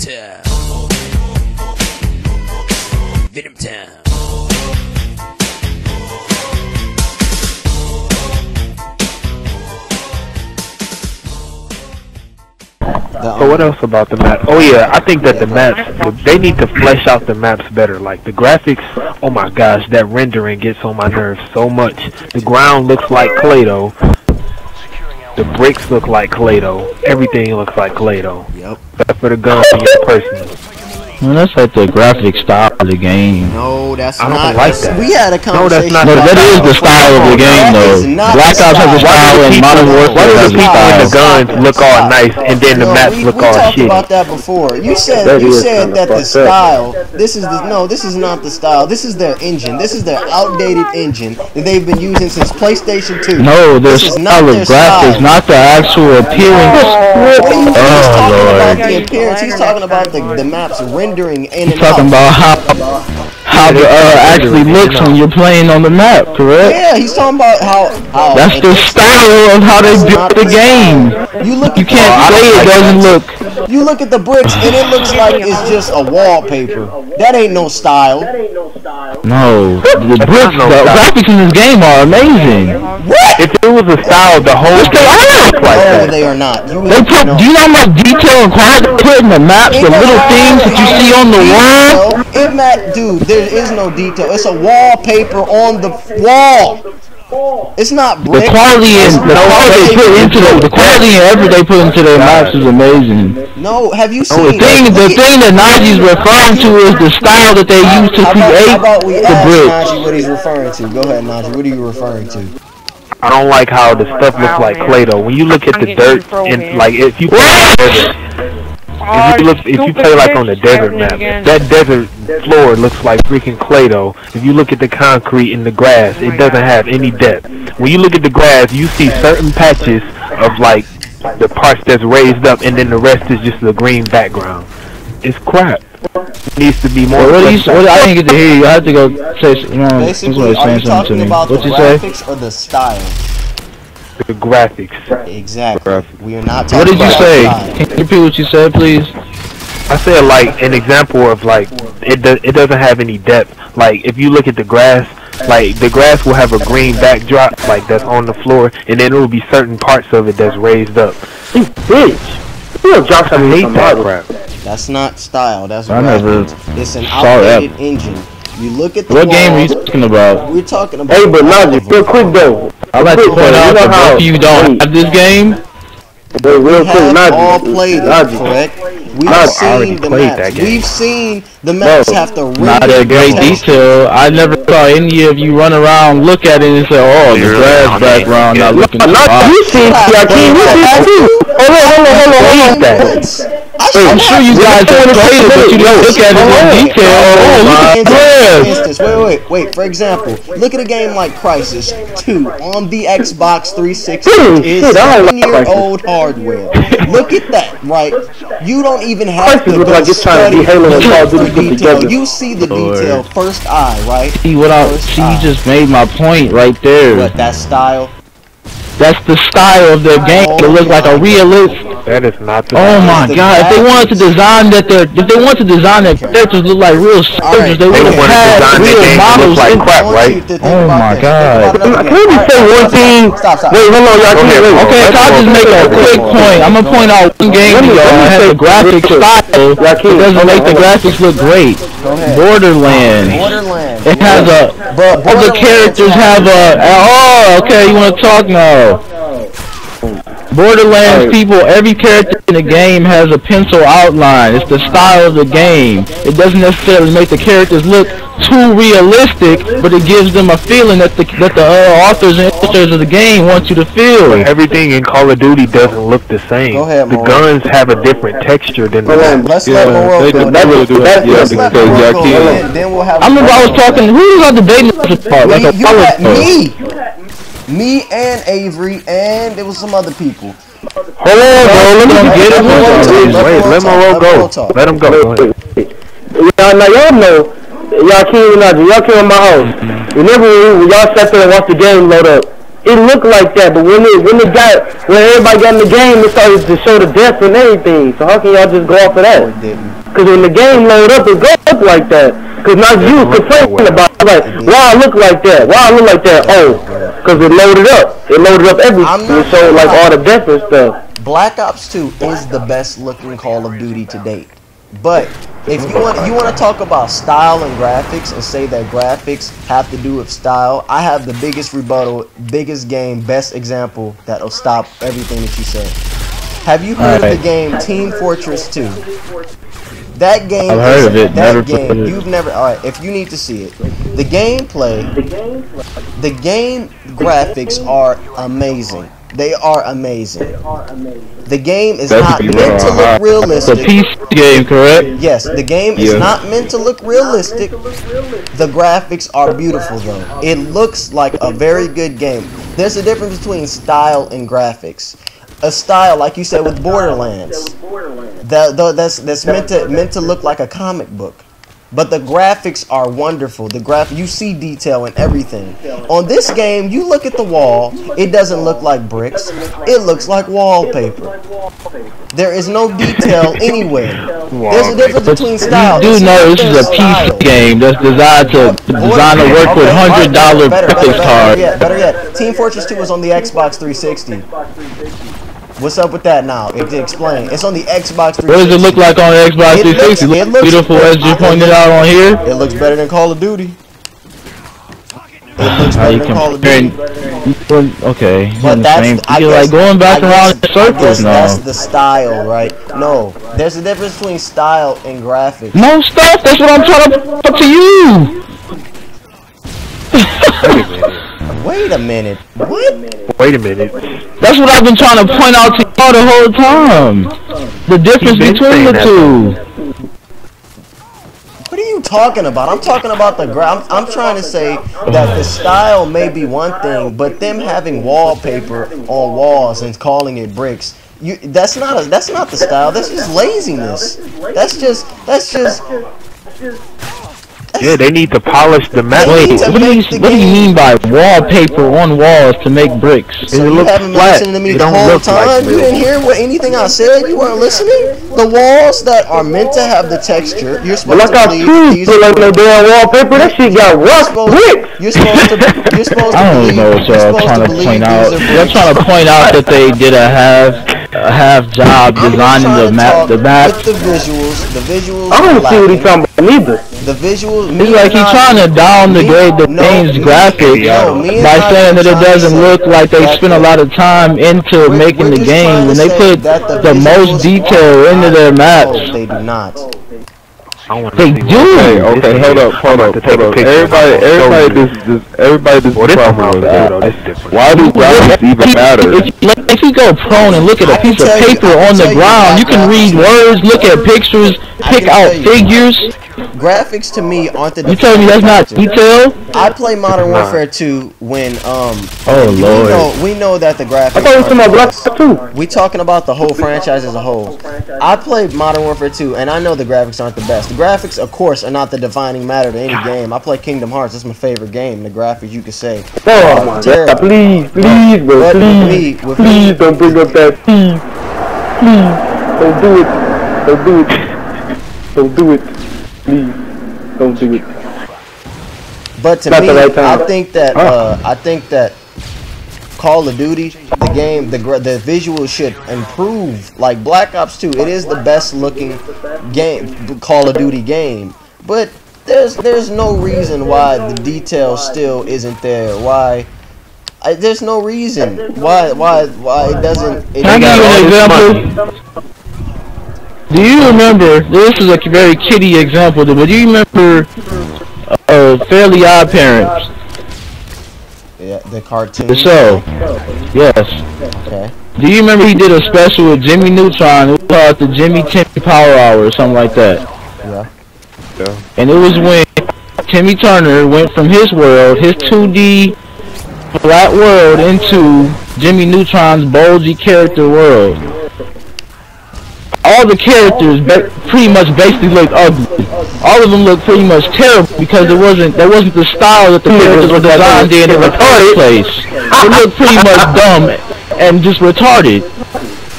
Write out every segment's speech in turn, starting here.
time. Venom time. So what else about the map? Oh yeah, I think that the maps, they need to flesh out the maps better. Like the graphics, oh my gosh, that rendering gets on my nerves so much. The ground looks like Play-Doh. The bricks look like Play-Doh. Everything looks like Play-Doh. Yep. Except for the gun and your person. Man, that's like the graphic style of the game. No, that's I not. don't like that. We had a conversation. No, that is the style of the game, though. Black Ops has a style, and Modern Warfare has a People in the style. guns look all nice, and then the maps look all We talked shitty. about that before. You said that the style. This is not the style. This is their engine. This is their outdated engine that they've been using since PlayStation 2. No, their style of graphics, not the actual appearance. He's talking about the Lord. appearance. He's talking about the maps rendering in and Talking about how the actually looks when you're playing on the map, correct? Yeah, he's talking about how That's the style of how they built the game. You can't say it doesn't look. You look at the bricks and it looks like it's just a wallpaper. That ain't no style. No, the bricks, the graphics in this game are amazing. What? If it was a style, the whole thing would look like No, that. they are not. Do you know how much detail and quality they put in the maps, the little things that you see on the wall? Dude, there is no detail. It's a wallpaper on the wall. It's not bricks. The quality and the quality and effort they put into their maps is amazing. No, have you seen The thing that Najee's referring to is the style that they use to create How about we the ask bricks. Najee what he's referring to? Go ahead, Najee. What are you referring to? I don't like how the stuff looks like Play-Doh. When you look at the dirt and like if you play like on the desert map, that desert floor looks like freaking Play-Doh. If you look at the concrete and the grass, it doesn't have any depth. When you look at the grass, you see certain patches of like the parts that's raised up, and then the rest is just the green background. It's crap. It needs to be more. I didn't get to hear you. I had to go say, Basically, are you talking about the graphics or the style? The graphics. Exactly. We are not What talking did you about say? style. Can you repeat what you said, please? I said like an example of like it doesn't have any depth. Like if you look at the grass, like the grass will have a green backdrop like that's on the floor, and then there will be certain parts of it that's raised up. You bitch! You Josh, I hate that crap. That's not style. That's I never graphics. It's an saw outdated that. engine. You look at the What game are you walls, talking about? We're talking about. Hey, but Najee, real quick though. I like to point out that if you don't have this game, Real quick, all Najee. played it, Najee. correct? We've I already seen the played maps. that game. We've seen the maps have to not render at great text. detail. I never saw any of you run around, look at it, and say, "Oh, the grass background not looking too hot." You see, Joaquin, you see too. Hold on. I'm sure you guys have played it, but you didn't look at it in detail. Oh, look at the grass. Wait. For example, look at a game like Crisis 2 on the Xbox 360. It's 7-year-old hardware. Look at that, right? You don't even have to Crisis looks like it's trying to be Halo and Call of Duty put detail. together. You see the detail first eye, right? See what you just made my point right there. What, that style? That's the style of their game. It looks like a realist. That is not the. Oh my God! If they wanted to design their characters look like real soldiers, they would have had real models. Like crap, right? Oh my God! Can we say one thing? Stop. Wait, hold on, y'all. Okay, so I'll just make a quick point. I'm gonna point out one game to y'all that has a graphic style. It doesn't make the graphics look great. Borderlands. It has all the characters have okay, you wanna talk now? Borderlands people, every character in the game has a pencil outline. It's the style of the game. It doesn't necessarily make the characters look too realistic, but it gives them a feeling that the authors and illustrators of the game want you to feel. But everything in Call of Duty doesn't look the same. Go ahead, the Mauro. guns have a different texture than the guns. Let's let Mauro go. Then we'll have. I remember I was talking. Who was I debating this part? Like a Me and Avery, and there was some other people. Hold on, bro. Let me get it. Wait, let Mauro go. Let him go. Now y'all know, y'all came in my house. Remember when y'all sat there and watched the game load up? it looked like that, but when everybody got in the game, it started to show the depth and everything. So how can y'all just go off of that? Because when the game load up, it goes like that. Because now you complaining about it, like, why I look like that? Why I look like that? Oh, because it loaded up. It loaded up everything. It showed like all the depth and stuff. Black Ops 2 is the best looking Call of Duty to date. But if you want to talk about style and graphics and say that graphics have to do with style, I have the biggest rebuttal, biggest game, best example that'll stop everything that you say. Have you heard of the game Team Fortress 2? That game, I've heard of it. That game, you've never. All right, if you need to see it, the gameplay, the game graphics are amazing. They are amazing. The game is not meant to look realistic. It's a PC game, correct? Yes, the game is not meant to look realistic. The graphics are beautiful though. It looks like a very good game. There's a difference between style and graphics. A style, like you said with Borderlands, that's meant to look like a comic book. But the graphics are wonderful. You see detail in everything. On this game, you look at the wall, it doesn't look like bricks. It looks like wallpaper. There is no detail anywhere. There's a difference between styles. You do know this is a PC game that's designed to work with $100 graphics cards. Better yet, Team Fortress 2 is on the Xbox 360. What's up with that now? Explain. It's on the Xbox 360. What does it look like on the Xbox 360? It looks beautiful as you pointed out on here. It looks better than Call of Duty. It looks better than Call of Duty. Okay. But that's, you're like going back around in circles now. That's the style, right? No. There's a difference between style and graphics. No stuff. That's what I'm trying to put to you. Wait a minute. What? Wait a minute. That's what I've been trying to point out to y'all the whole time. The difference between the two. What are you talking about? I'm talking about the I'm trying to say that the style may be one thing, but them having wallpaper on walls and calling it bricks, that's not the style. That's just laziness. That's just. Yeah, they need to polish the map. Wait, what do you mean by wallpaper on walls to make bricks? So you haven't been listening to me the whole time? You didn't hear anything I said? You weren't listening? The walls that are meant to have the texture, you're supposed to believe these are like no damn wallpaper. That shit got rough bricks. You're supposed to I don't know what y'all trying to point out. You're trying to point out that they did a half job designing the map. With the visuals. I don't see what he's talking about neither. The visuals. It's like he's trying to downgrade the game's graphics by saying that it doesn't look like they spent a lot of time into making the game when they put the most detail into their maps. They do not. They do. Okay, hold up. Everybody this problem with that. Why do graphics even matter? If you go prone and look at a piece of paper on the ground, you can read words, look at pictures, pick out figures. Graphics to me aren't the. You telling me that's not detail? I play Modern Warfare 2 when Oh Lord. We know that the graphics. I thought it was talking about Black Ops 2. We talking about the whole franchise as a whole. I played Modern Warfare 2 and I know the graphics aren't the best. The graphics, of course, are not the defining matter to any game. I play Kingdom Hearts. That's my favorite game. The graphics, you could say. Oh my God! Please, bro, please don't bring up that. Please, don't do it. Don't do it. Please, don't do it. But to me, I think that Call of Duty, the game, the visuals should improve. Like Black Ops 2, it is the best looking game, Call of Duty game. But there's no reason why the detail still isn't there. Why? There's no reason why it doesn't. Can I give you an example? Do you remember? This is a very kiddie example, but do you remember Fairly Odd Parents? Yeah, the cartoon. The show. Yes. Okay. Do you remember he did a special with Jimmy Neutron? It was called the Jimmy Timmy Power Hour or something like that. Yeah. And it was when Timmy Turner went from his world, his 2D flat world, into Jimmy Neutron's bulgy character world. All the characters pretty much basically looked ugly. All of them looked pretty much terrible because that wasn't the style that the characters were designed in the first place. it looked pretty much dumb and just retarded.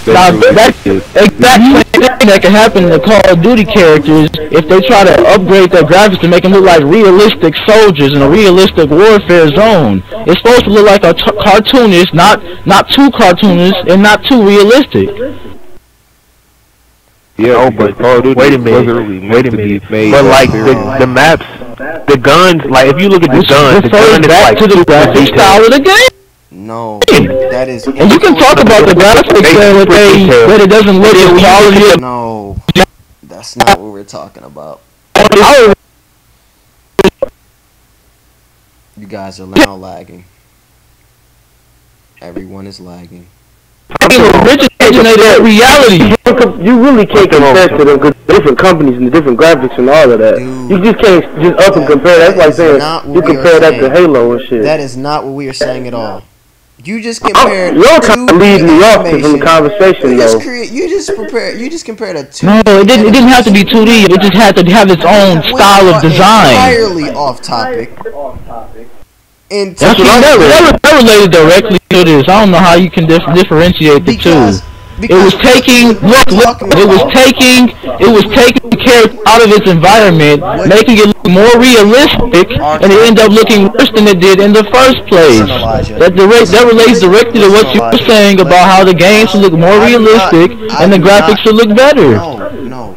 Now, that's the exact same thing that can happen to Call of Duty characters if they try to upgrade their graphics to make them look like realistic soldiers in a realistic warfare zone. It's supposed to look like a cartoonish, not too cartoonish and not too realistic. Yeah, but wait a minute. But like the maps, the guns, like if you look at the guns, the gun is like to the graphic style of the game. No, that is. And you can talk about the graphics that it doesn't look as quality. No, that's not what we're talking about. You guys are now lagging. Everyone is lagging. Originated reality. You really can't compare to them because different companies and the different graphics and all of that. Dude, you just can't just up and compare. That's like saying you compare that to Halo and shit. That is not what we are saying at all. You just compared. You're trying to lead me off from the conversation, though. You just compared a 2D. No, it didn't have to be 2D. It just had to have its own style of design. Entirely off topic. That related directly to this. I don't know how you can differentiate the two. It was taking the character out of its environment, making it look more realistic, and it ended up looking worse than it did in the first place. That relates directly to what you were saying about how the game should look more realistic and the graphics should look better. No,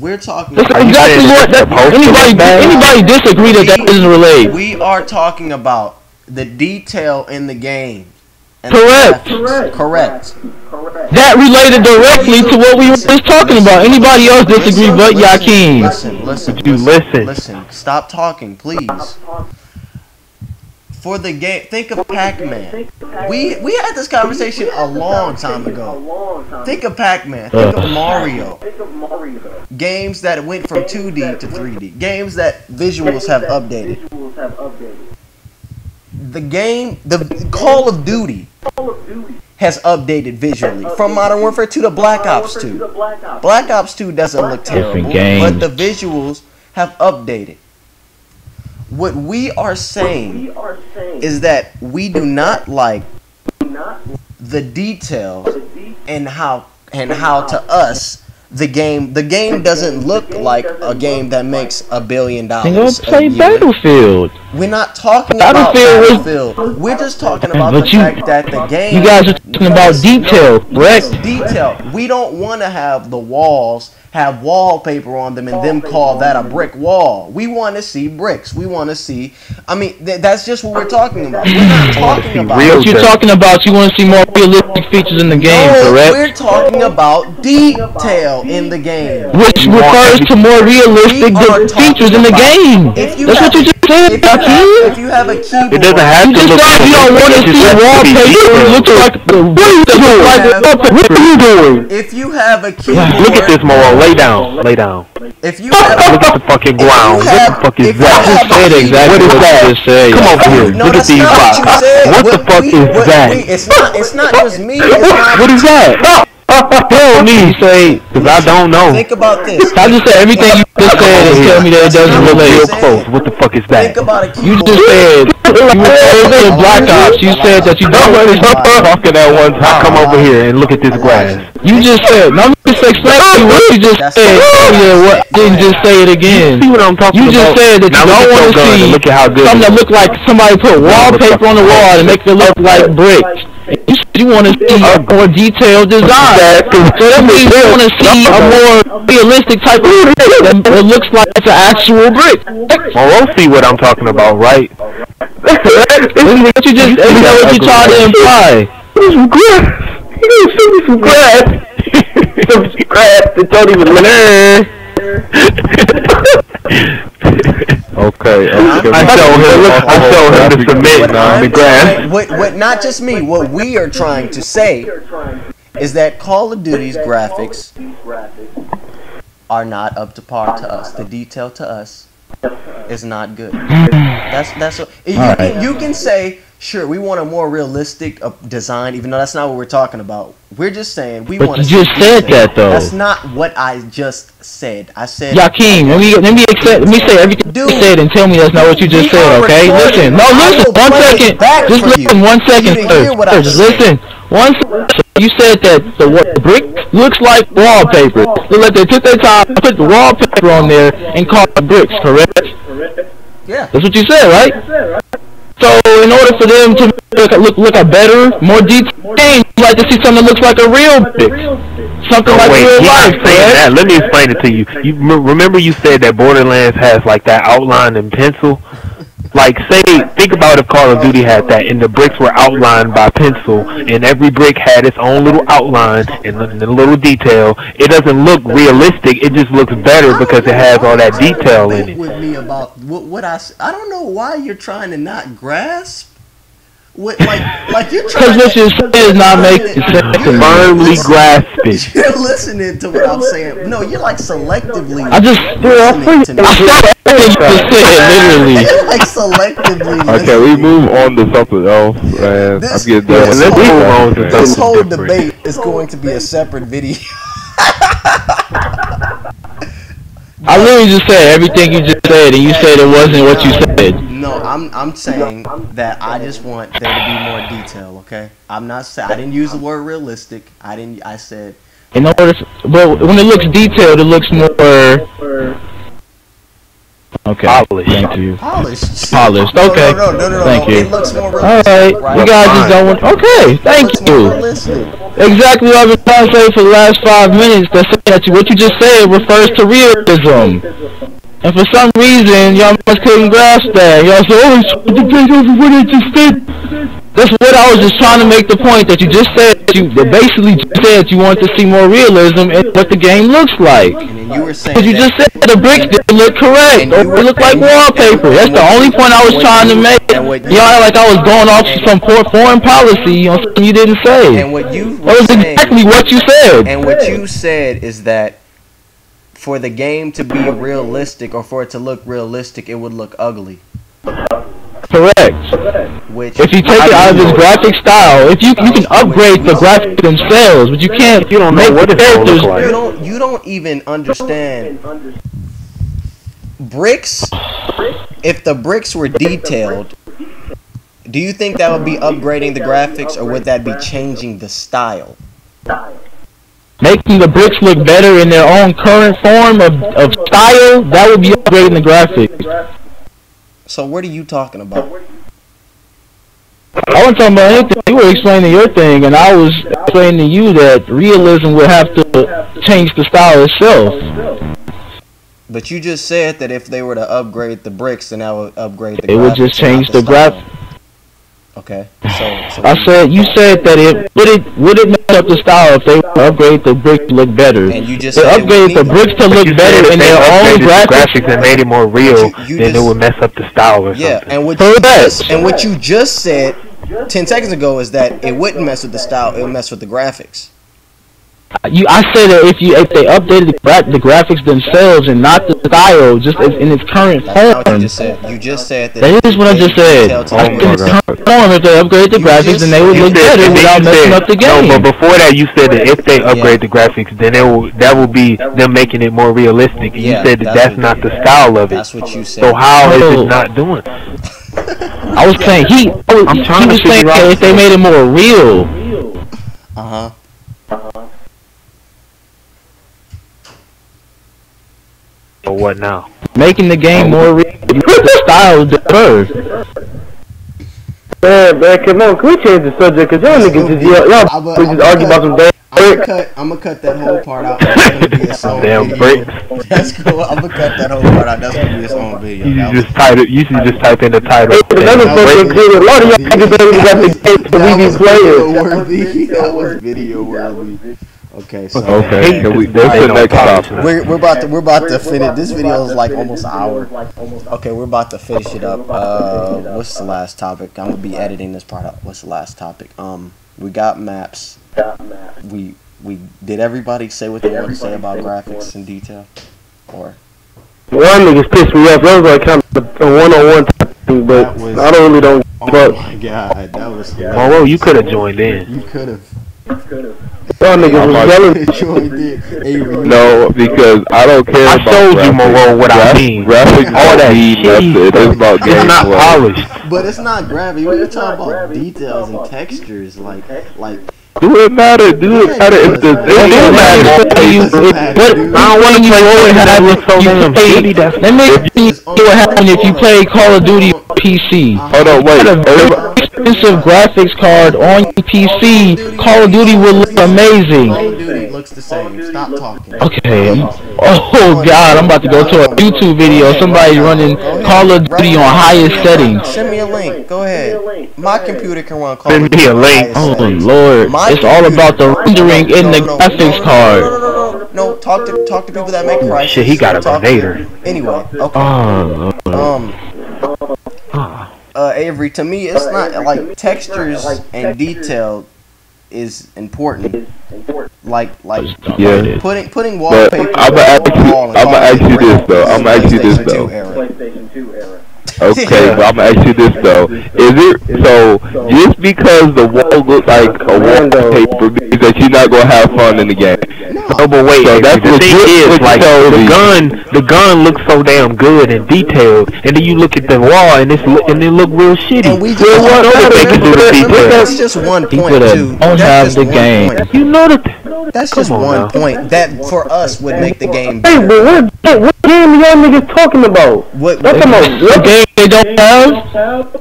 we're talking. That's exactly what. Anybody disagree that doesn't relate? We are talking about the detail in the game. Correct. That related directly to what we were just talking about. Anybody else disagree but Yakin? Listen. Stop talking, please. For the game, think of Pac-Man. We had this conversation a long time ago. Think of Pac-Man. Think of Mario. Games that went from 2D to 3D. Games that visuals have updated. The Call of Duty has updated visually from Modern Warfare 2 to Black Ops 2. Black Ops 2 doesn't look terrible, but the visuals have updated. What we are saying is that we do not like the details and how to us the game doesn't look like a game that makes $1 billion. You're play Battlefield. We're not talking about Battlefield. We're just talking about the fact that the game. You guys are talking about detail, correct? Detail. We don't want to have the walls have wallpaper on them and them call that a brick wall. We want to see bricks. We want to see. I mean, that's just what we're talking about. We're not talking about. What you're talking about? You want to see more realistic features in the game, correct? We're talking about detail in the game, which refers to more realistic features in the game. That's what you just said, if you have a keyboard, it doesn't have to look like you don't want to see wallpaper. It looks like what are you doing? If you have a keyboard, look at this, Moro. Lay down. If you have, look at the fucking ground. What the fuck is that? What is that? Come over here. Look at these rocks. What the fuck is that? It's not just me. What is that? Tell me, say, because I don't know. Think about this. I just said everything you just said and tell me that it doesn't relate. Real close. What the fuck is that? Think about a you just said you Black Ops. You said that you don't want to talking at one time. Come over here and look at this grass. You just said. Now just explain to me what you just said. Didn't just say it again. See what I'm talking about? You just said that you don't want to see something that look like somebody put wallpaper on the wall and make it look like bricks. You want to see a more detailed design. So that means you want to see a more realistic type of brick that looks like it's an actual brick. Well, we'll see what I'm talking about, right? What you just, is that what you tried to imply? Some grass. You gonna send me some grass. Some grass that don't even learn. Okay. I show him to submit on the grass. What? Not just me. What we are trying to say is that Call of Duty's graphics are not up to par to us. The detail to us is not good. That's what, you can say Sure, we want a more realistic design, even though that's not what we're talking about. We're just saying we but want to. You just said that though. That's not what I just said. I said. Yakeem, let me say everything you said and tell me that's not what you just said. Okay, listen. No, listen. 1 second. Just listen. 1 second. Just listen. 1 second. You said that the brick looks like wallpaper. They took their time, put the wallpaper on there, and called it bricks. Correct? Yeah. That's what you said, right? So, in order for them to look a better, more detailed game, you like to see something that looks like a real brick. Something like real life, that. Let me explain it to you. You remember you said that Borderlands has like that outline in pencil? Like, think about if Call of Duty had that, and the bricks were outlined by pencil, and every brick had its own little outline and a little detail. It doesn't look realistic. It just looks better because it has all that detail in it. With me about what I don't know why you're trying to not grasp. What, like you're trying. Because what you're saying is not making sense. Firmly grasp it. You're listening to what I'm saying. No, you're like selectively. I just listening to me. Literally. You're like selectively. Okay, we move on to something else, man. This whole debate is going to be a separate video. I literally just said everything you just said, and you said it wasn't what you said. No, I'm saying that I just want there to be more detail. Okay, I'm not saying I didn't use the word realistic. I said. In order, but when it looks detailed, it looks more. Okay. Polished. Thank you. Polished. Okay. No. Thank you. It looks more realistic. All right. You guys just don't want. Okay. Thank you. Exactly what I've been trying to say for the last 5 minutes. That's that what you just said refers to realism. And for some reason, y'all must couldn't grasp that. Y'all said, "Oh, it's the debate over what it just did." That's what I was just trying to make the point that you just said. You basically just said you want to see more realism in what the game looks like. And then you were saying because you just said the bricks didn't look correct, or it looked like wallpaper. That's the only point I was trying to make. Y'all like I was going off some foreign policy on something you didn't say. And what you that was exactly what you said. And what you said is that for the game to be realistic, or for it to look realistic, it would look ugly. Correct. Which if you take it out of its graphic style, if you can upgrade the graphics themselves, but you can't. You don't know what the characters. You don't even understand bricks. If the bricks were detailed, do you think that would be upgrading the graphics, or would that be changing the style? Making the bricks look better in their own current form of style, that would be upgrading the graphics. So what are you talking about? I wasn't talking about anything. You were explaining your thing, and I was explaining to you that realism would have to change the style itself. But you just said that if they were to upgrade the bricks, then that would upgrade the graphics. It would just change the graphics. Okay. So I said you said that it would it mess up the style if they upgrade the bricks to look better. And you just they upgrade the bricks to look better in their own graphics and made it more real. Then it would mess up the style or something. Yeah, and what you just said 10 seconds ago is that it wouldn't mess with the style; it would mess with the graphics. I said that if they updated the graphics themselves and not the style, just in its current form. You just said that. That is what I just said. In its current form, if they upgrade the graphics, then they would look better without messing up the game. No, but before that, you said that if they upgrade the graphics, then that will be them making it more realistic. And you said that that's not the style of it. That's what you said. So how is it not doing it? I was saying he was saying that if they made it more real. Or what now? Making the game more real. The style differs. Man, come on, can we change the subject? Cause y'all niggas just argue about some damn bricks. I'm gonna cut that whole part out. That's gonna be its own damn video. bricks. That's cool. I'm gonna cut that whole part out. That's gonna be its own video. You should just type in the title. A lot of y'all niggas got the game so we be playing. That was video worthy. Okay, so okay, next topic. We're about to finish. This video is like almost an hour. Okay, we're about to finish it up. What's the last topic? I'm gonna be editing this part up. What's the last topic? We got maps. We did everybody say what they want to say about graphics in detail, or one niggas pissed me off. That was like kind of a one-on-one type thing, but I don't really Oh my god, that was Moro, you could have joined in. You could have. Y'all niggas was yelling. No, because I don't care I about showed you, Moro, what I mean. Graphics All that mean nothing. shit. It's about It's not gameplay. polished. But it's not graphic. When you talk about details and textures, like. Do it matter? Do it matter if the It do matter. I don't want to play what happened so damn shitty. Let me see what happened if you play Call of Duty PC. Hold on, wait. A very expensive graphics card on your PC. Call of Duty will look amazing. Call of Duty looks the same. Stop talking. Okay. Oh God, I'm about to go to a YouTube video. Somebody running Call of Duty on highest settings. Send me a link. Go ahead. My computer can run Call of Send Duty. me a link. Oh Lord, it's all about the rendering in the graphics card. No, talk to people that make prices. Shit, he got a grenadier. Anyway, okay. Avery, to me, it's not like textures and detail is important. Like Yeah. putting But wallpaper. I'ma ask you this though. I'ma ask you this though. PlayStation 2 era. Okay, but I'm gonna ask you this though: is it so just because the wall looks like a wallpaper means that you're not gonna have fun in the game? No, but wait, So that's the thing is, like, the gun looks so damn good and detailed, and then you look at the wall and it look real shitty. And we just know that they can do the details. That's just one point too. Don't have the game. You know that. That's just one point that for us would make the game Hey, better. but what game y'all niggas talking about? What What game they don't have?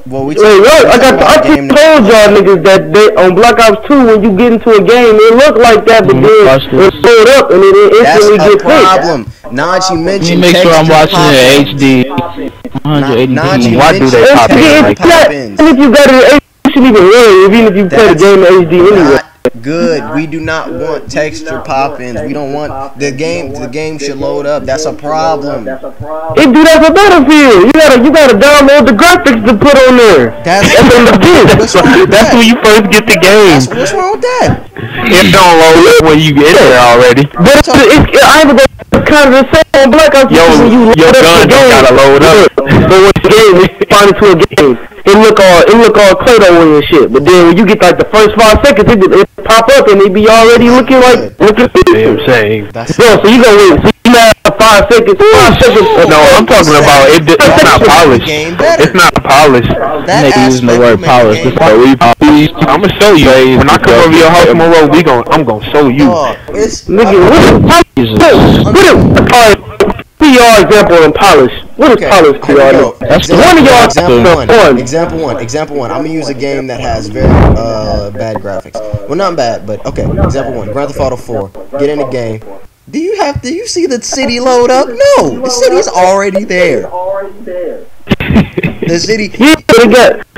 Well, we Wait, what? I just told y'all niggas that they on Black Ops 2 when you get into a game it look like that, but then it load up and it That's instantly a get fixed. problem. Najee Let me mentioned make sure I'm watching it in HD. 180p. Why do they pop in like that? And if you got it, you shouldn't even worry, even if you play the game in HD anyway. Good. We do not want texture pop-ins. We don't want the game. The game should load up. That's a problem. It do that for Battlefield. You gotta download the graphics to put on there. That's That's when you first get the game. What's wrong with that? It don't load up when you get there already. But I ain't gonna kind of the same on Black Ops. Your gun don't gotta load up. But when the game is spawned into a game, it look all Play-Doh and shit. But then when you get like the first 5 seconds, it pop up and it be already looking like Damn shame. So you gonna wait. So you have 5 seconds. 5 seconds. No, I'm talking about it. It's not polished. It's not polished. They using the word polished. I'm gonna show you. When I come over your house tomorrow, I'm gonna show you. Nigga, be your example in polish. What is polish to y'all? That's one of y'all. Example one. I'm gonna use a game that has very bad graphics. Well, not bad, but okay. Example one. Grand Theft Auto 4. Get in the game. Do you see the city load up? No, the city's already there. The city.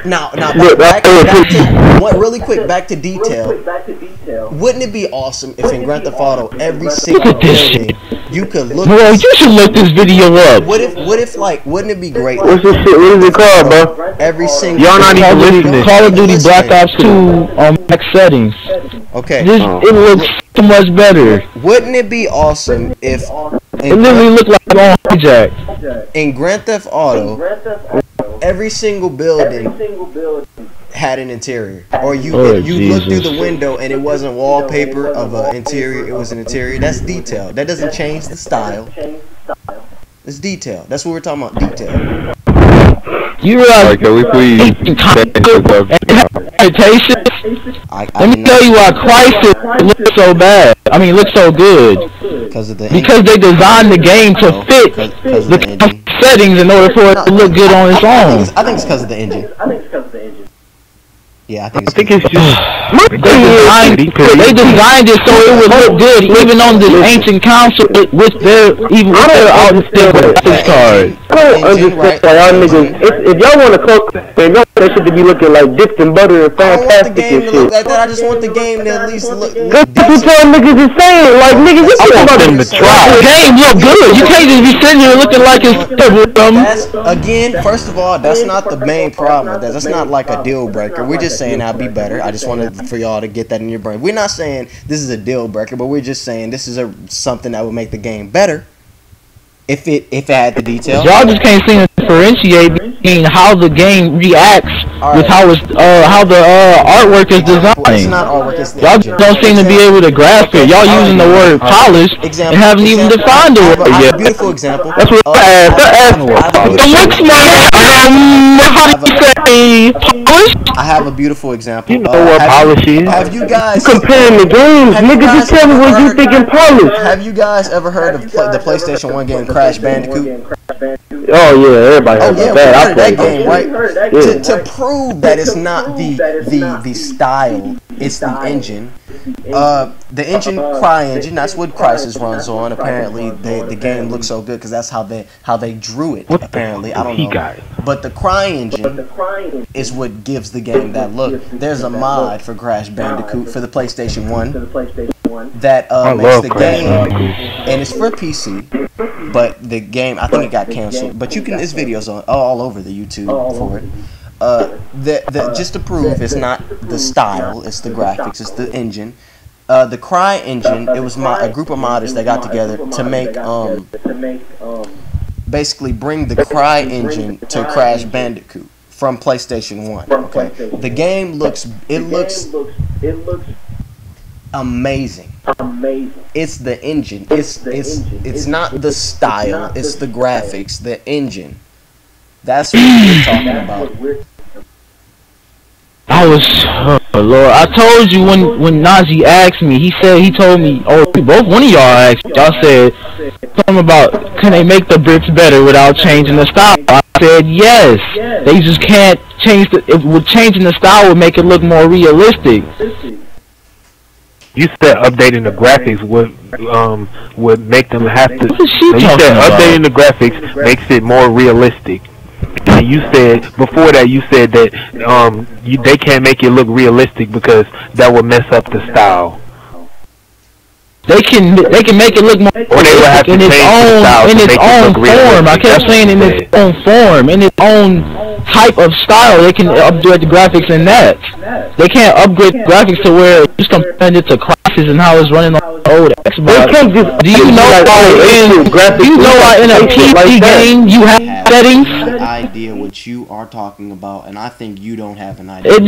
Now, back to really quick. Back to detail. Wouldn't it be awesome if in Grand Theft Auto every single building you could look? Bro, you should look this video up. What if like? Wouldn't it be great? What's this shit? What is it called, bro? Every single. Y'all not even listening. Call of Duty Black Ops 2 on max settings. Okay. It looks so much better. Wouldn't it be awesome if It literally looked like on hijack. in Grand Theft Auto every single building had an interior, or you look through the window and it wasn't wallpaper of an interior, it was an interior. That's detail. That doesn't change the style. It's detail. That's what we're talking about. Detail. You realize Can we please Let me tell you why Crisis looks so bad. I mean, looks so good. Because they designed the game to fit the settings in order for it to look good on its own. I think it's because of the engine. Yeah, I think it's just they designed it so it would look good even on this ancient console with their outdated graphics card. I don't understand why y'all niggas. If y'all want to cook, then y'all want that shit to be looking like dipped in butter and fantastic and shit. I just want the game to at least look. That's what y'all niggas is saying. Like niggas, you want them to try. The game look good. You can't just be sitting here looking like it's again. First of all, that's not the main problem with that. That's not like a deal breaker. We're just saying I'll be better. I just wanted for y'all to get that in your brain. We're not saying this is a deal breaker, but we're just saying this is something that would make the game better if it had the detail. Y'all just can't seem to differentiate seen how the game reacts with how the artwork is designed. It's not artwork, it's the Y'all engine. don't seem to be able to grasp it. Y'all using the word polished and haven't even defined the word I have yet. a beautiful example. That's what I have a beautiful example. You know what polish is. Have you guys comparing the games, nigga? Just tell me what you thinking polish. Have you guys ever heard of the PlayStation 1 game Crash Bandicoot? Oh yeah, everybody heard yeah, that. we I heard played that game, right? Yeah. To prove that it's not the style, it's the engine. The engine, CryEngine, that's what Crysis runs on. Apparently, the game looks so good because that's how they drew it. Apparently, I don't know. But the CryEngine is what gives the game that look. There's a mod for Crash Bandicoot for the PlayStation 1 that makes the game, and it's for PC. But the game, I think it got canceled. But you can, there's videos on all over the YouTube for it. Just to prove it's not the style, it's the graphics, it's the engine. The CryEngine, it was a group of modders that got together to make basically bring the CryEngine to Crash Bandicoot from PlayStation 1. Okay, the game looks amazing. It's the engine. It's not the style. It's the graphics, the engine. That's what we're talking about. Lord, I told you when Najee asked me, he told me, one of y'all asked, y'all said something about can they make the Brits better without changing the style. I said yes. They just can't change changing the style would make it look more realistic. You said updating the graphics would make them have to. What is she talking about? Updating the graphics makes it more realistic. And you said before that that they can't make it look realistic because that would mess up the style. They can make it look more realistic in its own form. I kept saying in its own form, in its own type of style. They can upgrade the graphics in that. They can't upgrade the graphics to where it's just comparing it to Crysis and how it's running on the old Xbox. Do you know why in a PC game you have settings? I have no idea what you are talking about, and I think you don't have an idea.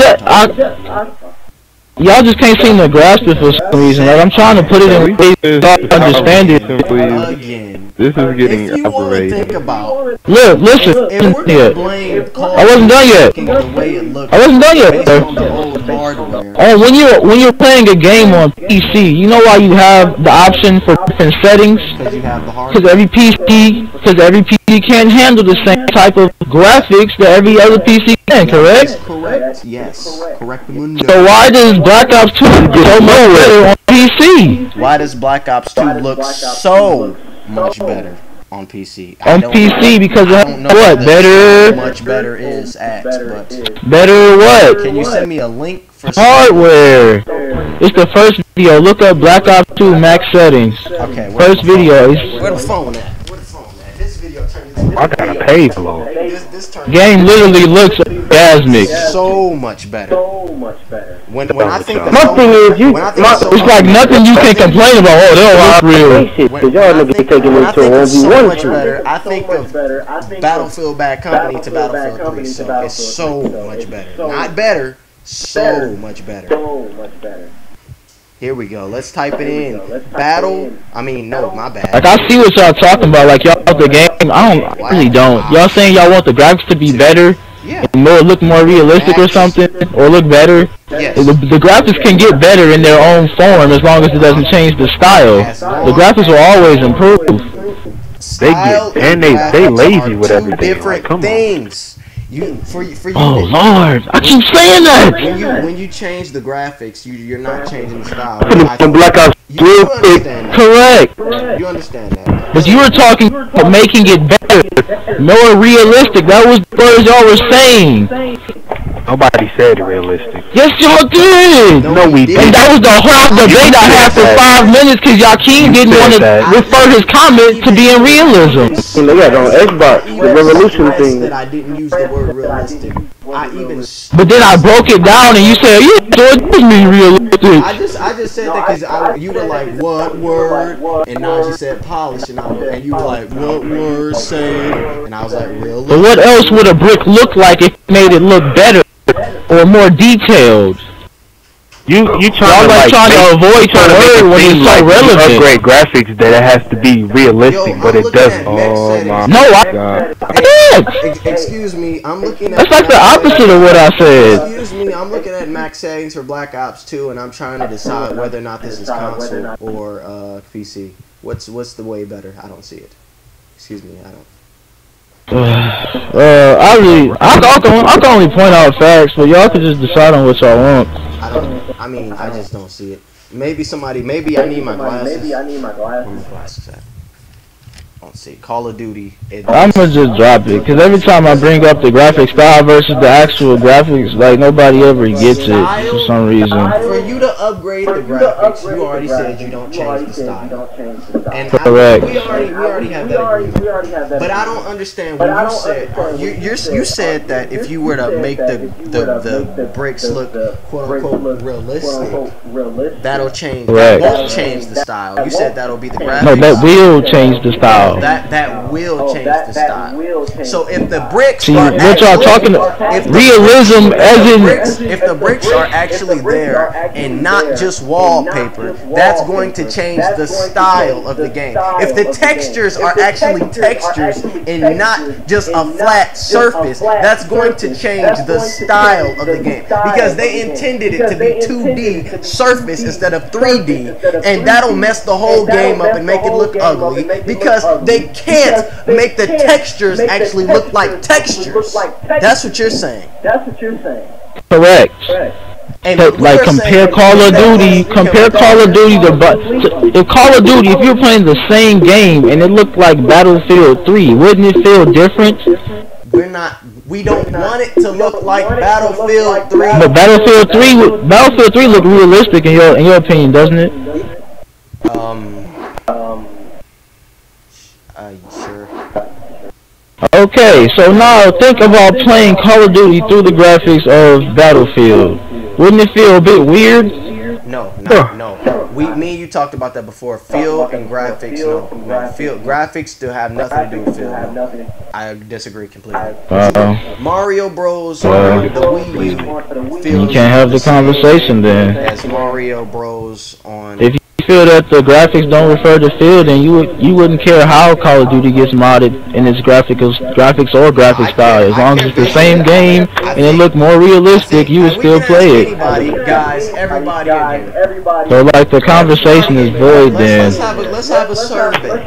Y'all just can't seem to grasp it for some reason. Like, I'm trying to put it in ways to understand it. Again, this is getting aggravating. Look, listen. I wasn't done yet. Sir. When you're playing a game on PC, you know why you have the option for different settings? Because every PC can't handle the same type of graphics that every other PC can. Correct? Correct. Yes. Correct. So why does Black Ops 2 get so much better on PC? Why does Black Ops 2 look so much better on PC? On PC because it has what? Better? Much better is at, but better what? Can you send me a link for hardware? It's the first video. Look up Black Ops 2 max settings. Okay. First video. Where the phone at? This video turned into I got a page blow. Game literally looks orgasmic. So much better. When I think my thing is it's like nothing you can complain about. Oh, they don't look real. Because y'all niggas taking it to a 1v1 better. I think of Battlefield Bad Company to Battlefield 3. So it's so much better. Not better. So much better. Here we go. Let's type it in. My bad. Like, I see what y'all talking about. Like, y'all want the game. I really don't. Y'all saying y'all want the graphics to be better? Yeah. And look more realistic or something? Or look better? Yes. The graphics can get better in their own form as long as it doesn't change the style. The graphics will always improve. They lazy with everything. Different things. Oh Lord! I keep saying that. When you change the graphics, you're not changing the style. Black Ops 2. Correct. You understand that? But you were talking about making it better, more realistic. That was the words y'all were saying. Nobody said realistic. Yes, y'all did. No, we didn't. And that was the whole debate I had for 5 minutes because Yakeem didn't want to refer his comment to being realism. They got on Xbox, the Revolution thing. That I didn't use the word realistic. But then I broke it down and you said, yeah, so it does mean realistic. I just said that because you were like, what word? And Najee said polish, and you were like, what word say? And I was like, real. But what else would a brick look like if it made it look better or more detailed? You trying to avoid your word when it's so relevant. Upgrade graphics that it has to be realistic, but it doesn't. Oh my God! Excuse me, I'm looking at. That's like the opposite of what I said. Excuse me, I'm looking at max settings for Black Ops 2, and I'm trying to decide whether or not this is console or PC. What's the way better? I don't see it. Excuse me, I don't. I can only point out facts, but y'all can just decide on what y'all want. I just don't see it. Maybe I need my glasses. Where my glasses at? I don't see. Call of Duty. I'm gonna just drop it, because every time I bring up the graphic style versus the actual graphics, like, nobody ever gets it for some reason. For you to upgrade the graphics, you already said you don't change the style. And correct. We already have that agreement. But I don't understand when you said you said that if you were to make the bricks look quote unquote realistic, that'll change. Correct. That won't change the style. You said that'll be the graphics. No, that will change the style. That will change the style. So if the bricks are what y'all talking about, realism as in if the bricks are actually there and not just wallpaper, that's going to change the style of the game. If the textures are actually textures and not just a flat surface, that's going to change the style of the game, because they intended it to be 2D surface instead of 3D, and that'll mess the whole game up and make it look ugly, because they can't make the textures actually look like textures. That's what you're saying. Correct. And like compare Call of Duty to if Call of Duty, if you're playing the same game and it looked like Battlefield 3, wouldn't it feel different? We don't want it to look like Battlefield 3. But Battlefield 3 look realistic in your opinion, doesn't it? Sure. Okay, so now think about playing Call of Duty through the graphics of Battlefield. Wouldn't it feel a bit weird? No. Me and you talked about that before. Feel and graphics, no. Graphics to have nothing to do with feel. I disagree completely. Mario Bros. On the Wii U. You can't have the conversation then. As Mario Bros. On. If you feel that the graphics don't refer to feel, then you wouldn't care how Call of Duty gets modded in its graphics or graphic style. As long as it's the same game and it look more realistic, you would still play it. Everybody. So like the conversation is void then. Let's have a survey.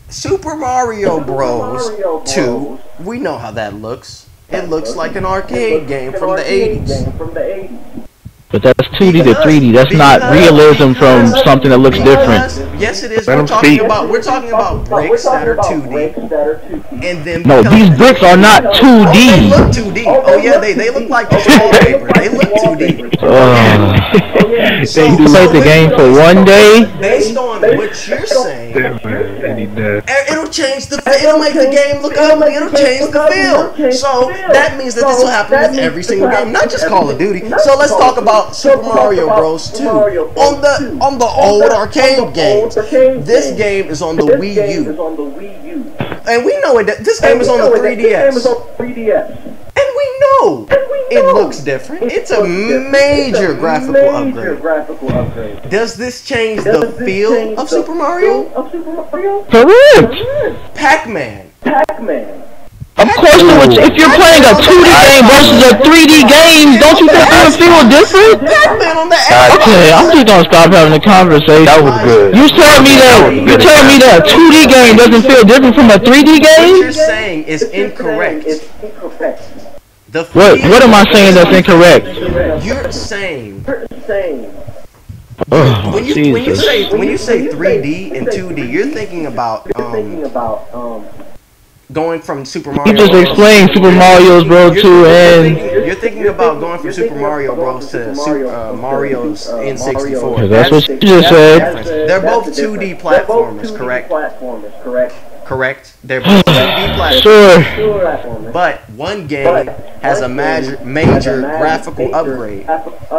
Super Mario Bros. 2. We know how that looks. It looks like an arcade game from the 80s. But that's 2D to 3D. That's not realism from something that looks different. Yes, it is. We're talking about bricks that are 2D. And then no, these bricks are not 2D. They look 2D. Oh yeah, they look like just wallpaper. They look 2D. You played the game for one day. Based on what you're saying, it'll change the. It'll make the game look ugly. It'll change the feel. So that means that this will happen with every single game, not just Call of Duty. So let's talk about Super Mario Bros. 2 on the old arcade games. This game is on the Wii U, and we know this game is on the 3DS, and we know it looks different. It's a major graphical upgrade. Does this change the feel of Super Mario? Correct. Pac-Man. Of course, if you're playing a 2D game versus a 3D game, don't you think it would feel different? Okay, I'm just gonna stop having the conversation. That was good. You telling me that a 2D game doesn't feel different from a 3D game? What you're saying is incorrect. What am I saying that's incorrect? You're saying. When you say 3D and 2D, you're thinking about going from Super Mario. You just explained Super Mario Bros. 2 and you're thinking about going from Super Mario Bros. To Mario's N64. That's what you just said. They're both 2D platformers, correct? Correct? They're both 2D platformers. Sure. But one game has a major graphical upgrade.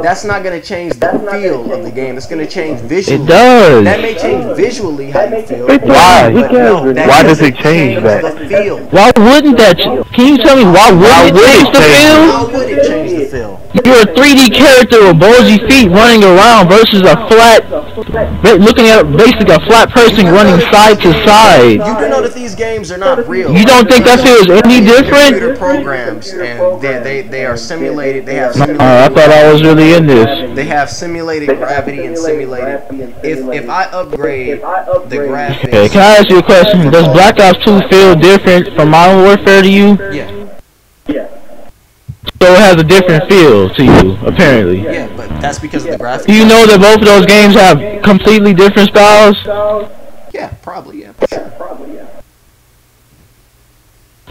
That's not going to change the feel of the game. It's going to change visually. It does. That may change visually how you feel. Why? Why does it change that? The feel. Why wouldn't that? Can you tell me why wouldn't it change the feel? How would it change the feel? You're a 3D character with bulgy feet running around versus a flat, looking at basically a flat person running side to side. You do know that these games are not real. You don't think that feels any different? Computer programs, and they are simulated. They have simulated. I thought I was really in this. They have simulated gravity and simulated. If I upgrade the graphics. Okay, can I ask you a question? Does Black Ops 2 feel different from Modern Warfare to you? Yeah. So it has a different feel to you, apparently. Yeah, but that's because of the graphics. Do you know that both of those games have completely different styles? Yeah, probably, yeah, for sure.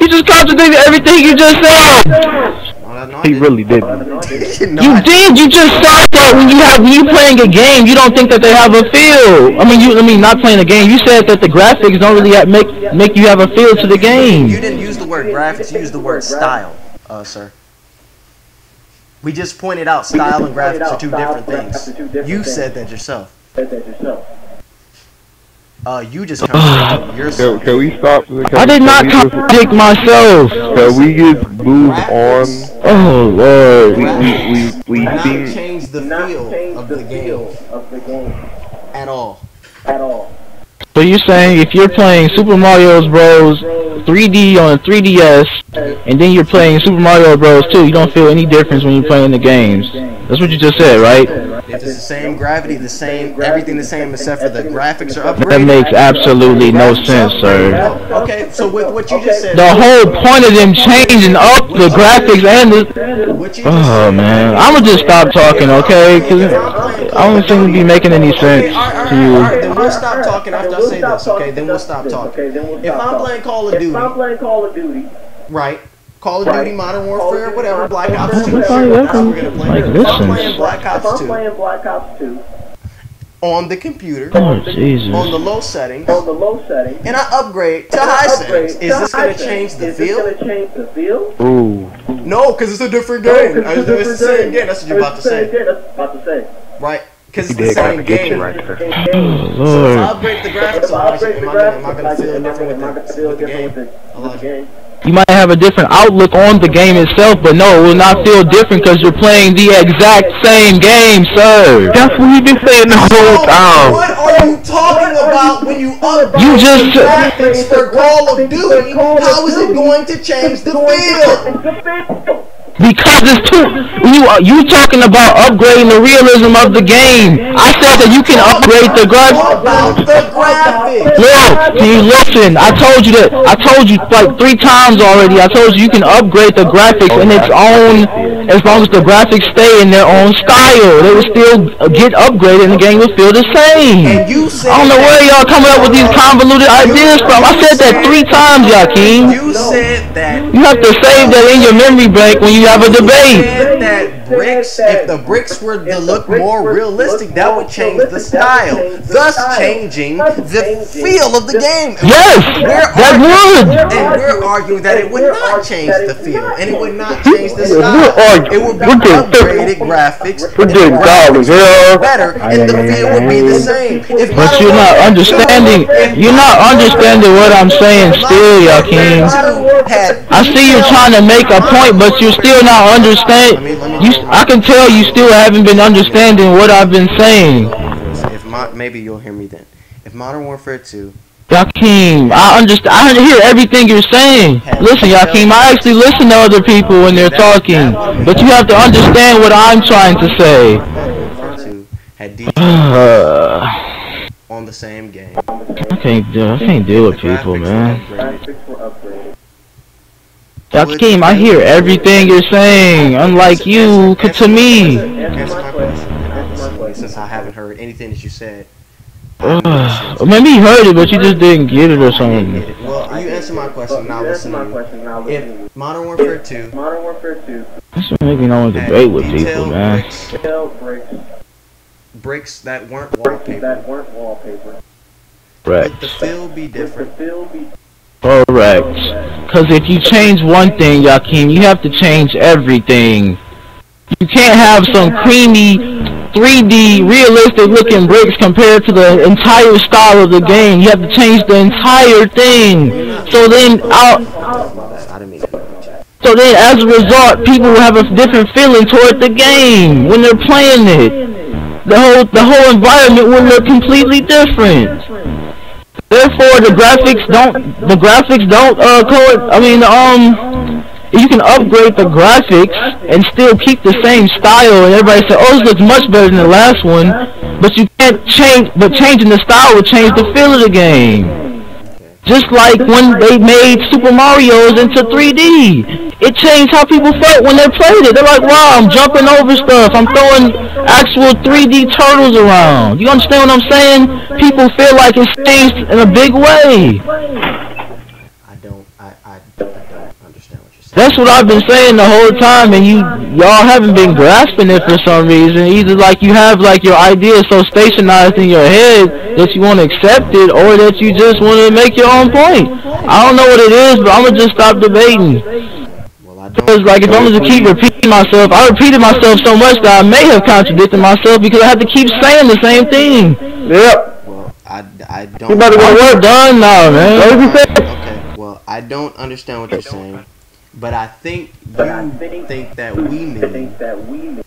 You just contradicted everything you just said! He really didn't. You did! You just said that when you playing a game, you don't think that they have a feel! I mean, not playing a game, you said that the graphics don't really make you have a feel to the game. You didn't use the word graphics, you used the word style, sir. We just pointed out style and graphics are two different things. You said that yourself. You just contradicted yourself. Can we stop? I did not contradict myself. Can we just move on? Oh Lord. We didn't change the feel of the game at all. So you're saying if you're playing Super Mario Bros. 3D on a 3DS, and then you're playing Super Mario Bros. 2, you don't feel any difference when you're playing the games. That's what you just said, right? If it's the same gravity, the same, everything the same except for the graphics are upgraded. That makes absolutely no sense, sir. Okay, so with what you just said. The whole point of them changing up the graphics and the... Oh, man. I'm gonna just stop talking, okay? Because I don't seem to be making any sense to you. Alright, then we'll stop talking after I say this, okay? Then we'll stop talking. If I'm playing Call of Duty, right? Call of Duty, Modern Warfare, whatever, Black Ops 2. That's what we're gonna play. If I'm playing Black Ops 2 on the computer, oh, Jesus. on the low settings, and I upgrade to high settings, is this gonna change the feel? Ooh. No, because it's a different game. It's the same game. That's what you're about to say. Right? Because it's the same game. Right there. Oh, So if I upgrade the graphics, am I gonna feel different with the game? You might have a different outlook on the game itself, but no, it will not feel different because you're playing the exact same game, sir. That's what you've been saying the whole time. What are you talking about when you upgrade You just the graphics for Call of Duty? How is it going to change the feel? Because it's too you talking about upgrading the realism of the game. I said that you can upgrade the graphics. Look, can you listen? I told you like 3 times already. I told you can upgrade the graphics in its own, as long as the graphics stay in their own style. They will still get upgraded and the game will feel the same. I don't know where y'all coming up with these convoluted ideas from. I said that 3 times, Yakeem. You said that. You have to save that in your memory bank when you have a debate. Said that bricks, if the bricks were to look more realistic, that would change the style, thus changing the feel of the game. Yes, that would. And we're arguing that it would not change the feel, and it would not change the style. It would be upgraded graphics. We're getting dollars, better, and the feel would be the same. But you're not understanding. You're not understanding what I'm saying still, Yakeem. I see you're trying to make a point, but you're still not understanding. I can tell you still haven't been understanding what I've been saying. Maybe you'll hear me then. If Modern Warfare 2. Yakeem, I understand. I hear everything you're saying. Listen, Yakeem, I actually listen to other people when they're talking, but you have to understand what I'm trying to say. Had details on the same game. I can't deal with people, man. Yakeem, I hear everything you're saying, unlike you, to me. Answer my question, since I haven't heard anything that you said. Maybe you heard it, but you just didn't get it or something. Well, you answer my question, now listen to you. If Modern Warfare 2... That's what making me not want to debate with people, man. Bricks that weren't wallpaper. Right. Would the feel be different? Correct. Because if you change one thing, Yakim, you have to change everything. You can't have some creamy 3D realistic looking bricks compared to the entire style of the game. You have to change the entire thing. So then as a result, people will have a different feeling toward the game when they're playing it. The whole environment will look completely different. Therefore, you can upgrade the graphics and still keep the same style, and everybody say, oh, this looks much better than the last one, but you can't change, but changing the style would change the feel of the game. Just like when they made Super Mario's into 3D. It changed how people felt when they played it. They're like, wow, I'm jumping over stuff. I'm throwing actual 3D turtles around. You understand what I'm saying? People feel like it's changed in a big way. I don't understand what you're saying. That's what I've been saying the whole time, and y'all haven't been grasping it for some reason. Either like you have like your idea so stationized in your head that you want to accept it, or that you just want to make your own point. I don't know what it is, but I'm gonna just stop debating. Because like if I'm gonna keep repeating myself, I repeated myself so much that I may have contradicted myself because I have to keep saying the same thing. Yep. Well, I don't. You better go to work. Done now, man. What did you say? Okay. Well, I don't understand what you're saying, but I think you think that we need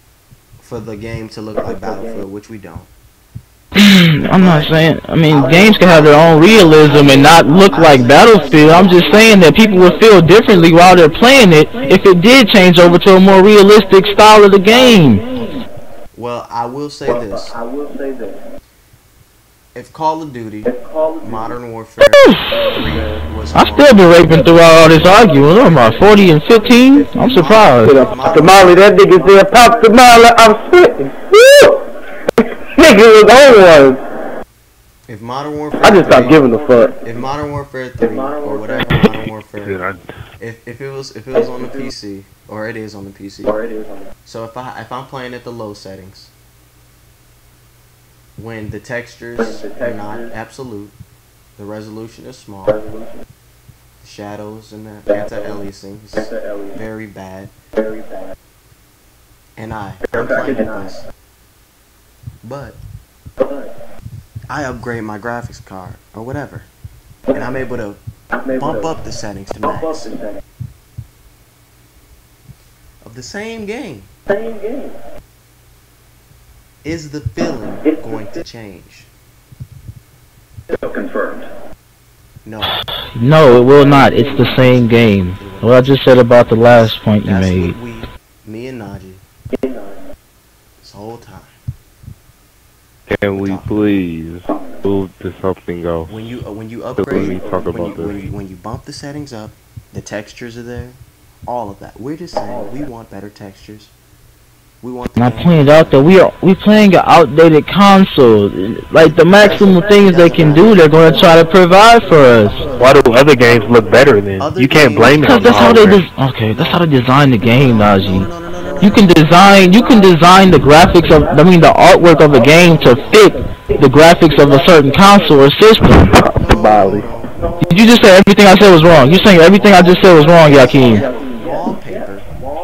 for the game to look like Battlefield, which we don't. I'm not saying, I mean, games can have their own realism and not look like Battlefield. I'm just saying that people would feel differently while they're playing it if it did change over to a more realistic style of the game. Well, I will say this. If Call of Duty Modern Warfare 3 was I still been raping throughout all this arguing. I'm about 40 and 15. I'm surprised. Tamale, that nigga said, pop Tamale, I'm sitting. Woo! Nigga was on one. If Modern Warfare I just stopped giving a fuck. If Modern Warfare 3 or whatever Modern Warfare, if it was on the PC, or it is on the PC. So if I'm playing at the low settings, when the textures are not absolute, the resolution is small, the shadows and the anti-aliasing is very bad, and I'm playing this. But I upgrade my graphics card or whatever, and I'm able to bump up the settings to max of the same game. Is the feeling going to change? Confirmed. No. No, it will not. It's the same game. What I just said about the last point you made. Me and Najee, this whole time. Can we please move to something else? When you upgrade, when you bump the settings up, the textures are there, all of that. We're just saying we want better textures. We want. And I pointed out that we playing an outdated console. Like the maximum things they can do, they're going to try to provide for us. Why do other games look better then? You can't blame it on that's how that's how they design the game, Najee. You can design the graphics of, I mean, the artwork of a game to fit the graphics of a certain console or system. Did you just say everything I said was wrong? You're saying everything I just said was wrong, Yakim.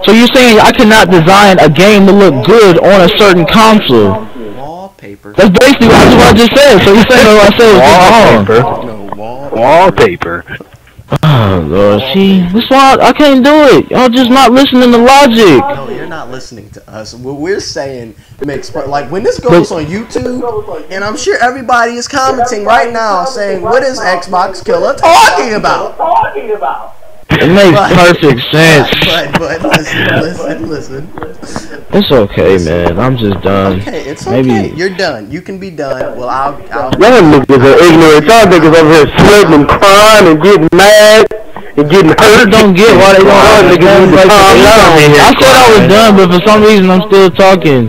So you're saying I cannot design a game to look good on a certain console? Wallpaper. That's basically what I just said. So you're saying what I said was wrong. Wallpaper. Oh Lord, see, that's why I can't do it. Y'all just not listening to logic. No, you're not listening to us. What we're saying makes, like, when this goes on YouTube, and I'm sure everybody is commenting right now saying, "What is Xbox Killer talking about?" It makes perfect sense. But listen. It's okay, man. I'm just done. Okay, it's okay. Maybe you're done. You can be done. Well, I'll. Y'all niggas are ignorant. Y'all niggas over here sweating and crying and getting mad and getting hurt. Don't get why they don't understand. I said I was done, but for some reason I'm still talking.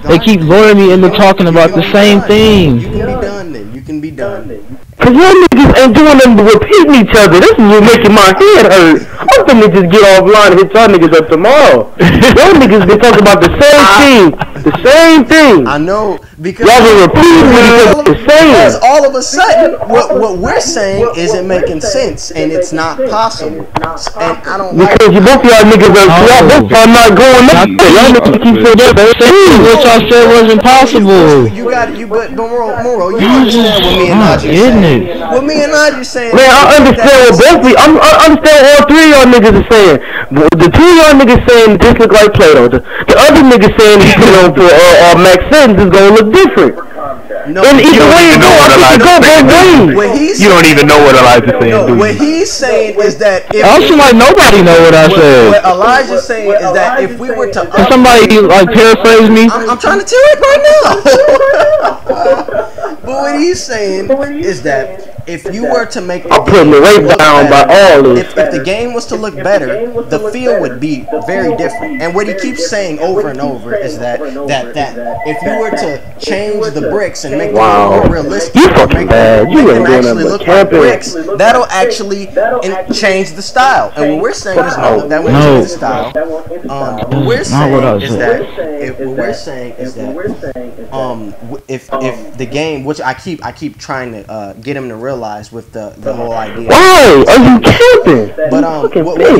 They keep luring me into talking about the same thing. You can be done then. You can be done then. Cause y'all niggas ain't doing nothing but repeating each other. This is what making my head hurt. I'm finna just get offline and hit y'all niggas up tomorrow. Y'all niggas been talking about the same thing. The same thing. I know because y'all will repeat what he's saying. Because all of a sudden, what we're saying isn't making sense, and it's not possible. And I don't because you both y'all niggas are not going up. Y'all niggas keep saying what y'all said wasn't possible. You got it. But Moro, you understand what me and Najee saying? What me and Najee saying? Man, I understand what both of you. I understand all three of y'all niggas are saying. The two of y'all niggas saying this look like Play-Doh. The other niggas saying he put on for Max Sentence is gonna look different. No, and either way you go, I think go both ways. You don't even know what Elijah's saying. No, what he's saying is that if I seem like nobody know what I said. What Elijah's saying is that if we were to can somebody like paraphrase me? I'm trying to tell it right now. But what he's saying is that if you were to make the putting the weight down by all this. If the game was to look better, the feel would be very different. And what he keeps saying over and over is that if you were to change the bricks and make them more realistic, you fucking bad. You ain't doing actually look like bricks, that'll actually change the style. And what we're saying is that won't change the style. What we're saying is that if the game, which I keep trying to get him to realize with the whole idea. Why are you camping?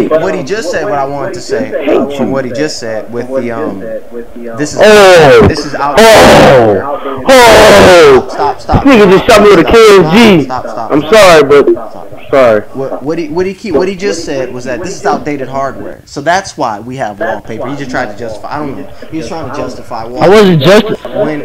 But what he just said, what I wanted to say from what he just said with the this is out. Stop. This nigga just shot me with a KSG. Stop. I'm sorry, but sorry. What he just said was that this is outdated hardware, so that's why we have wallpaper. He just tried to justify. I don't know. He was trying to justify wallpaper. I wasn't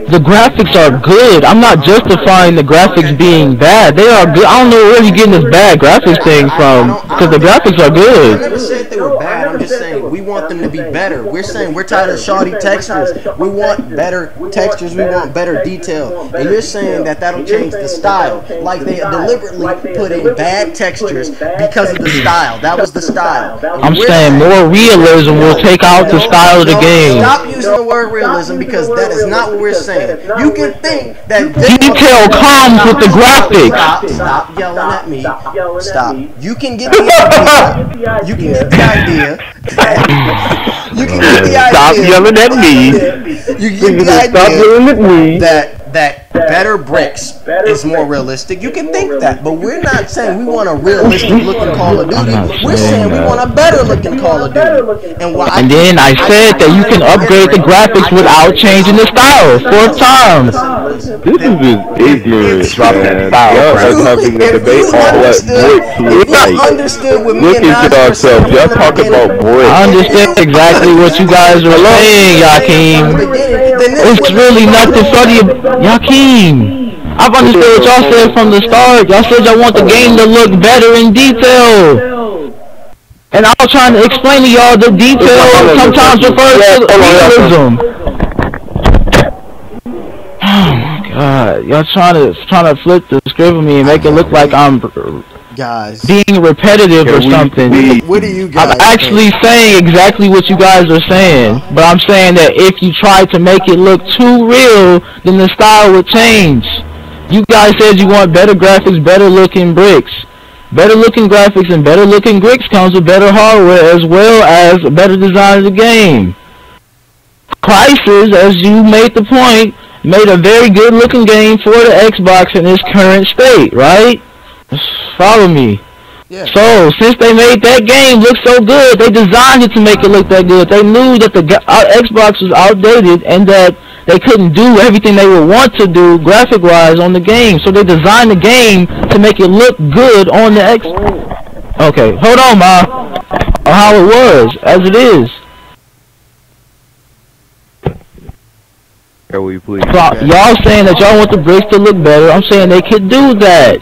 the graphics are good. I'm not justifying the graphics being bad. They are good. I don't know where you're getting this bad graphics thing from, because the graphics are good. I never said they were bad. I'm just saying we want them to be better. We're saying we're tired of shoddy textures. We want better textures. We want better detail. And you're saying that that'll change the style, like they deliberately put in bad textures because of the style. That was the style. I'm saying more realism will take out the style of the game. Stop using the word realism, because that is not what we're saying. You can think that detail comes with the graphics. Stop yelling at me. Stop. You can get the idea. You can get the idea. You can get the idea. Stop yelling at me. You can get the idea. Stop yelling at me. That better bricks is more realistic. You can think that, but we're not saying we want a realistic looking Call of Duty. We're saying we want a better looking Call of Duty. And then I said that you can upgrade the graphics without changing the style 4 times. This is just ignorant, man. Y'all are having a debate on what bricks look like. Look into ourselves. Y'all talk about bricks. I understand exactly what you guys are saying, Yakeem. It's really nothing funny. Yakeem, I've understood what y'all said from the start. Y'all said y'all want the game to look better in detail. And I was trying to explain to y'all the detail sometimes refers to realism. Oh my god. Y'all trying to flip the script of me and make it look like I'm being repetitive or something. What do you guys I'm actually saying exactly what you guys are saying, but I'm saying that if you try to make it look too real, then the style would change. You guys said you want better graphics, better looking bricks. Better looking graphics and better looking bricks comes with better hardware as well as a better design of the game. Crysis, as you made the point, made a very good looking game for the Xbox in its current state, right? Follow me. Yeah. So, since they made that game look so good, they designed it to make it look that good. They knew that the Xbox was outdated and that they couldn't do everything they would want to do graphic-wise on the game. So they designed the game to make it look good on the Xbox. Okay, hold on, Ma. Or how it was, as it is. Are we please? So, y'all saying that y'all want the bricks to look better. I'm saying they could do that.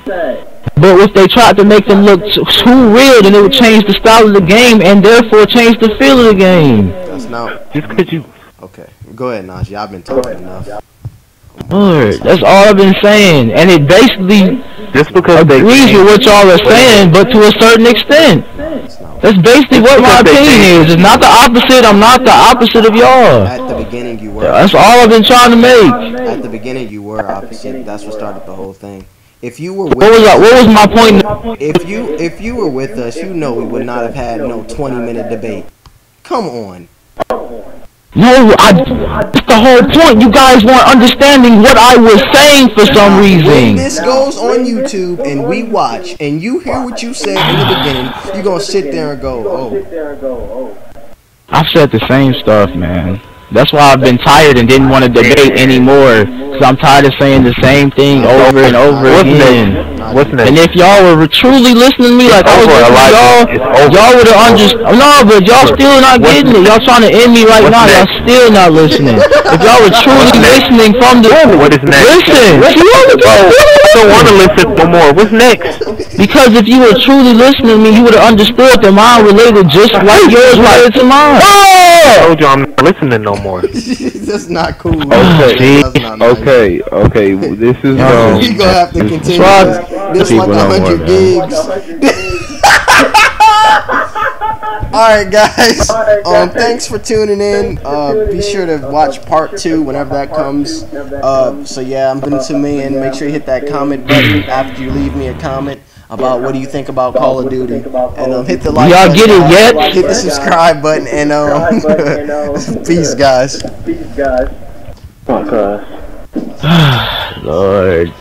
But if they tried to make them look too real, then it would change the style of the game and therefore change the feel of the game. That's not just because you. Okay, go ahead, Najee. I've been talking enough. Lord, that's all I've been saying, and it basically just because agrees with what y'all are saying, but to a certain extent. That's basically what my opinion is. It's not the opposite. I'm not the opposite of y'all. At the beginning, you were. That's all I've been trying to make. At the beginning, you were opposite. That's what started the whole thing. If you were with what was my point? If you were with us, you know we would not have had no 20-minute debate. Come on. No, that's the whole point. You guys weren't understanding what I was saying for some reason. When this goes on YouTube and we watch and you hear what you said in the beginning, you're gonna sit there and go, oh. I've said the same stuff, man. That's why I've been tired and didn't want to debate anymore. Cause I'm tired of saying the same thing over and over again. What's next? And if y'all were truly listening to me like I was listening to y'all would have understood. No, but y'all still not getting it. Y'all trying to end me right now. Y'all still not listening. If y'all were truly listening from the... What is next? Listen. I don't want to listen no more. What's next? Because if you were truly listening to me, you would have understood that mine related just like yours related to mine. I told you I'm not listening no more. That's not cool. Okay, nice. okay. This is you gonna have to continue this like 100 gigs. Alright guys, thanks for tuning in. Be sure to watch part 2 whenever that comes. So yeah, I'm gonna tune in. Make sure you hit that comment button after you leave me a comment about what do you think about Call of Duty, and hit the like button. Y'all get it yet? Hit the subscribe button, and peace guys. Oh, God. Lord.